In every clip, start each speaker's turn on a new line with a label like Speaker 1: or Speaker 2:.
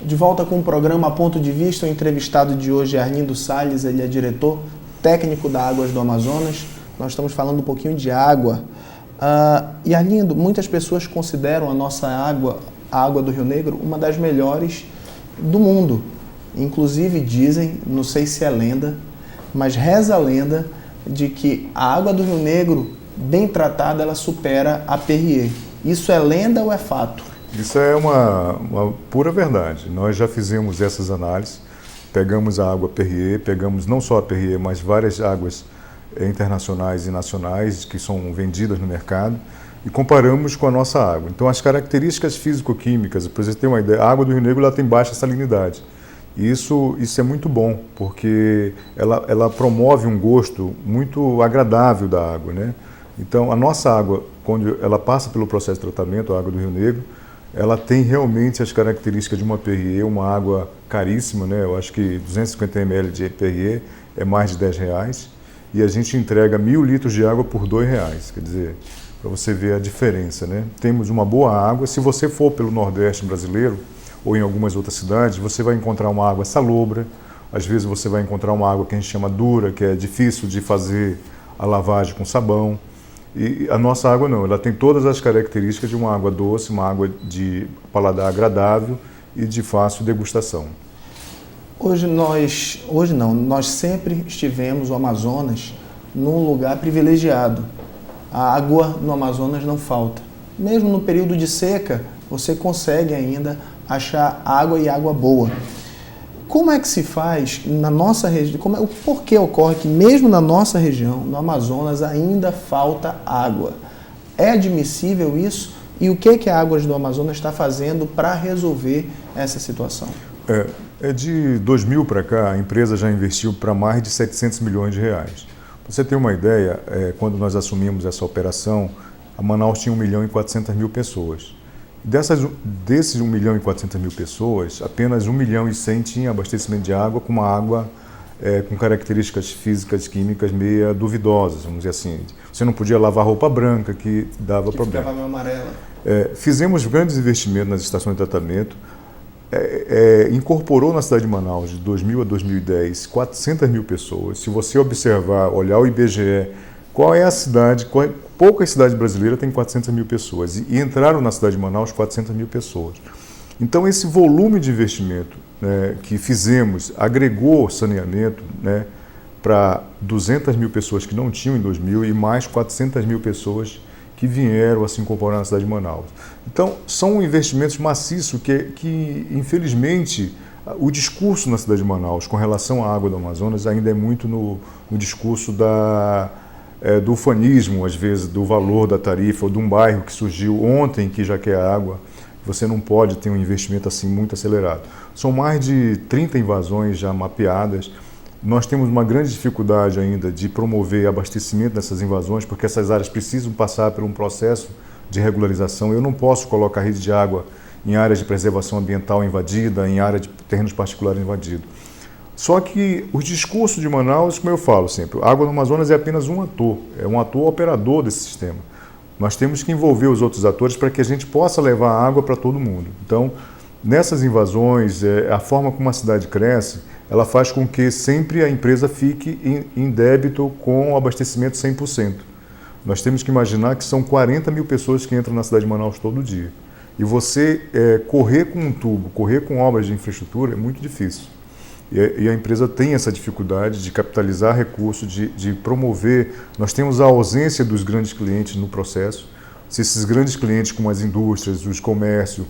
Speaker 1: De volta com o programa Ponto de Vista, o entrevistado de hoje é Arlindo Salles, ele é diretor técnico da Águas do Amazonas. Nós estamos falando um pouquinho de água. E Arlindo, muitas pessoas consideram a nossa água, a água do Rio Negro, uma das melhores do mundo. Inclusive dizem, não sei se é lenda, mas reza a lenda de que a água do Rio Negro, bem tratada, ela supera a Perrier. Isso é lenda ou é fato?
Speaker 2: Isso é uma pura verdade. Nós já fizemos essas análises, pegamos a água Perrier, pegamos não só a Perrier, mas várias águas internacionais e nacionais que são vendidas no mercado e comparamos com a nossa água. Então, as características físico-químicas, para você ter uma ideia, a água do Rio Negro ela tem baixa salinidade. E isso é muito bom, porque ela promove um gosto muito agradável da água, né? Então, a nossa água, quando ela passa pelo processo de tratamento, a água do Rio Negro, ela tem realmente as características de uma Perrier, uma água caríssima, né? Eu acho que 250 ml de Perrier é mais de R$10 e a gente entrega 1.000 litros de água por R$2. Quer dizer, para você ver a diferença, né? Temos uma boa água. Se você for pelo Nordeste brasileiro ou em algumas outras cidades, você vai encontrar uma água salobra. Às vezes você vai encontrar uma água que a gente chama dura, que é difícil de fazer a lavagem com sabão. E a nossa água não, ela tem todas as características de uma água doce, uma água de paladar agradável e de fácil degustação.
Speaker 1: Nós sempre estivemos, o Amazonas, num lugar privilegiado. A água no Amazonas não falta. Mesmo no período de seca, você consegue ainda achar água e água boa. Como é que se faz na nossa região? Por que ocorre que mesmo na nossa região, no Amazonas, ainda falta água? É admissível isso? E o que a Águas do Amazonas está fazendo para resolver essa situação?
Speaker 2: De 2000 para cá, a empresa já investiu para mais de 700 milhões de reais. Para você ter uma ideia, quando nós assumimos essa operação, a Manaus tinha 1.400.000 pessoas. Desses 1.400.000 pessoas, apenas 1.100.000 tinha abastecimento de água com uma água com características físicas, químicas meio duvidosas, vamos dizer assim. Você não podia lavar roupa branca, que dava problema.
Speaker 1: Ficava meio amarela.
Speaker 2: Fizemos grandes investimentos nas estações de tratamento, incorporou na cidade de Manaus, de 2000 a 2010, 400.000 pessoas. Se você observar, olhar o IBGE, qual é a cidade, poucas cidades brasileiras têm 400.000 pessoas e entraram na cidade de Manaus 400.000 pessoas. Então, esse volume de investimento que fizemos agregou saneamento para 200.000 pessoas que não tinham em 2000 e mais 400.000 pessoas que vieram a se incorporar na cidade de Manaus. Então, são investimentos maciços que infelizmente, o discurso na cidade de Manaus com relação à água do Amazonas ainda é muito no discurso do ufanismo, às vezes, do valor da tarifa, ou de um bairro que surgiu ontem que já quer água. Você não pode ter um investimento assim muito acelerado. São mais de 30 invasões já mapeadas. Nós temos uma grande dificuldade ainda de promover abastecimento dessas invasões, porque essas áreas precisam passar por um processo de regularização. Eu não posso colocar rede de água em áreas de preservação ambiental invadida, em área de terrenos particulares invadidos. Só que o discurso de Manaus, como eu falo sempre, a água do Amazonas é apenas um ator, é um ator operador desse sistema. Nós temos que envolver os outros atores para que a gente possa levar água para todo mundo. Então, nessas invasões, a forma como a cidade cresce, ela faz com que sempre a empresa fique em débito com o abastecimento 100%. Nós temos que imaginar que são 40.000 pessoas que entram na cidade de Manaus todo dia. E você correr com um tubo, correr com obras de infraestrutura é muito difícil. E a empresa tem essa dificuldade de capitalizar recursos, de promover. Nós temos a ausência dos grandes clientes no processo. Se esses grandes clientes, como as indústrias, os comércios,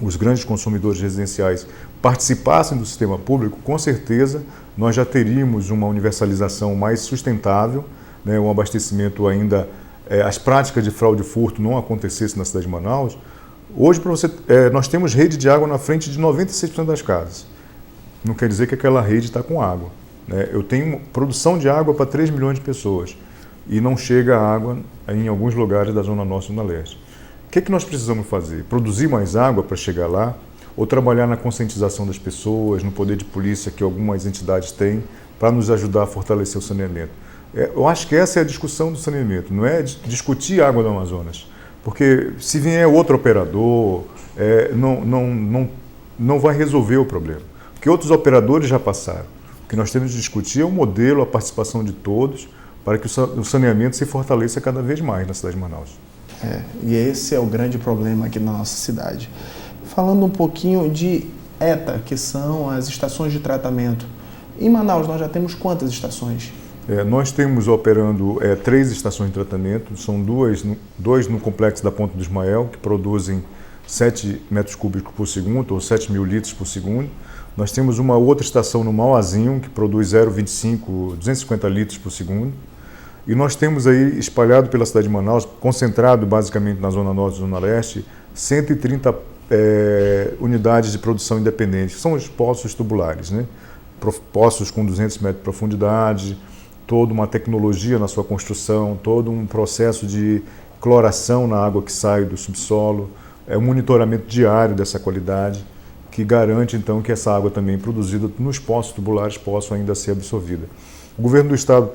Speaker 2: os grandes consumidores residenciais participassem do sistema público, com certeza nós já teríamos uma universalização mais sustentável, um abastecimento ainda, as práticas de fraude e furto não acontecessem na cidade de Manaus. Hoje, nós temos rede de água na frente de 96% das casas. Não quer dizer que aquela rede está com água. Eu tenho produção de água para 3 milhões de pessoas e não chega água em alguns lugares da Zona Norte e Zona Leste. O que nós precisamos fazer? Produzir mais água para chegar lá ou trabalhar na conscientização das pessoas, no poder de polícia que algumas entidades têm para nos ajudar a fortalecer o saneamento? Eu acho que essa é a discussão do saneamento, não é discutir a água do Amazonas. Porque se vier outro operador, não vai resolver o problema, porque outros operadores já passaram. O que nós temos de discutir é o modelo, a participação de todos, para que o saneamento se fortaleça cada vez mais na cidade de Manaus.
Speaker 1: E esse é o grande problema aqui na nossa cidade. Falando um pouquinho de ETA, que são as estações de tratamento. Em Manaus, nós já temos quantas estações?
Speaker 2: Nós temos operando 3 estações de tratamento, são duas no complexo da Ponta do Ismael, que produzem 7 metros cúbicos por segundo, ou 7 mil litros por segundo. Nós temos uma outra estação no Mauazinho, que produz 250 litros por segundo. E nós temos aí, espalhado pela cidade de Manaus, concentrado basicamente na Zona Norte e Zona Leste, 130 unidades de produção independente, que são os poços tubulares, né? Poços com 200 metros de profundidade, toda uma tecnologia na sua construção, todo um processo de cloração na água que sai do subsolo, um monitoramento diário dessa qualidade, que garante então que essa água também produzida nos poços tubulares possa ainda ser absorvida. O governo do estado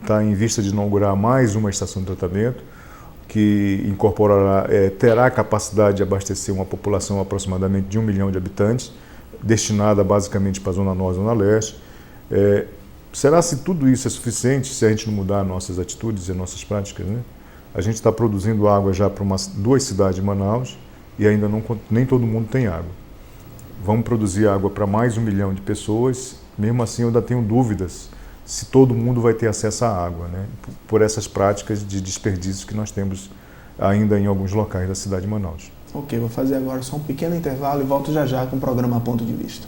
Speaker 2: está em vista de inaugurar mais uma estação de tratamento, que incorporará, terá a capacidade de abastecer uma população aproximadamente de 1 milhão de habitantes, destinada basicamente para a Zona Norte e Zona Leste. Será se tudo isso é suficiente se a gente não mudar nossas atitudes e nossas práticas, né? A gente está produzindo água já para 2 cidades de Manaus e ainda nem todo mundo tem água. Vamos produzir água para mais 1 milhão de pessoas, mesmo assim eu ainda tenho dúvidas se todo mundo vai ter acesso à água, né? Por essas práticas de desperdício que nós temos ainda em alguns locais da cidade de Manaus.
Speaker 1: Ok, vou fazer agora só um pequeno intervalo e volto já já com o programa Ponto de Vista.